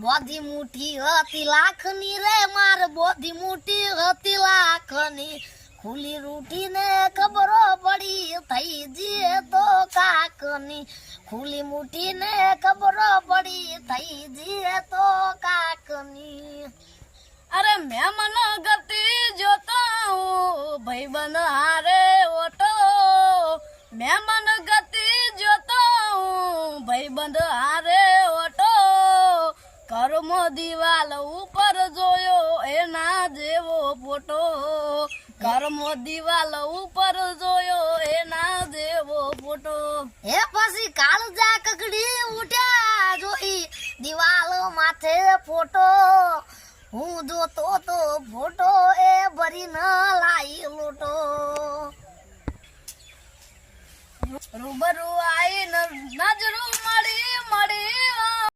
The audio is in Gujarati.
બોધી મુઠી હતી લાખની રે માર બોધી મુઠી હતી લાખની ખુલી રૂઠીને ખબરો પડી થઈ જીએ તો કાકની ખુલી મુઠીને ખબરો પડી થઈ જીએ તો કાકની અરે મહેમાન ગતિ જોતો હું ભાઈબંધ હારે ઓટો મહેમાન ગતિ જોતો હું ભાઈબંધ હારે ઓટો કરમો દિવાલ ઉપર જોયો એના જેવો ફોટો કરમો દિવાલ ઉપર જોયો એના જેવો ફોટો હે પછી કાળજા કકડી ઉઠ્યા જોઈ દિવાલ માથે ફોટો હું જોતો તો ફોટો એ ભરી ન લાઈ લોટો રૂબરૂ આઈ નજરું મળી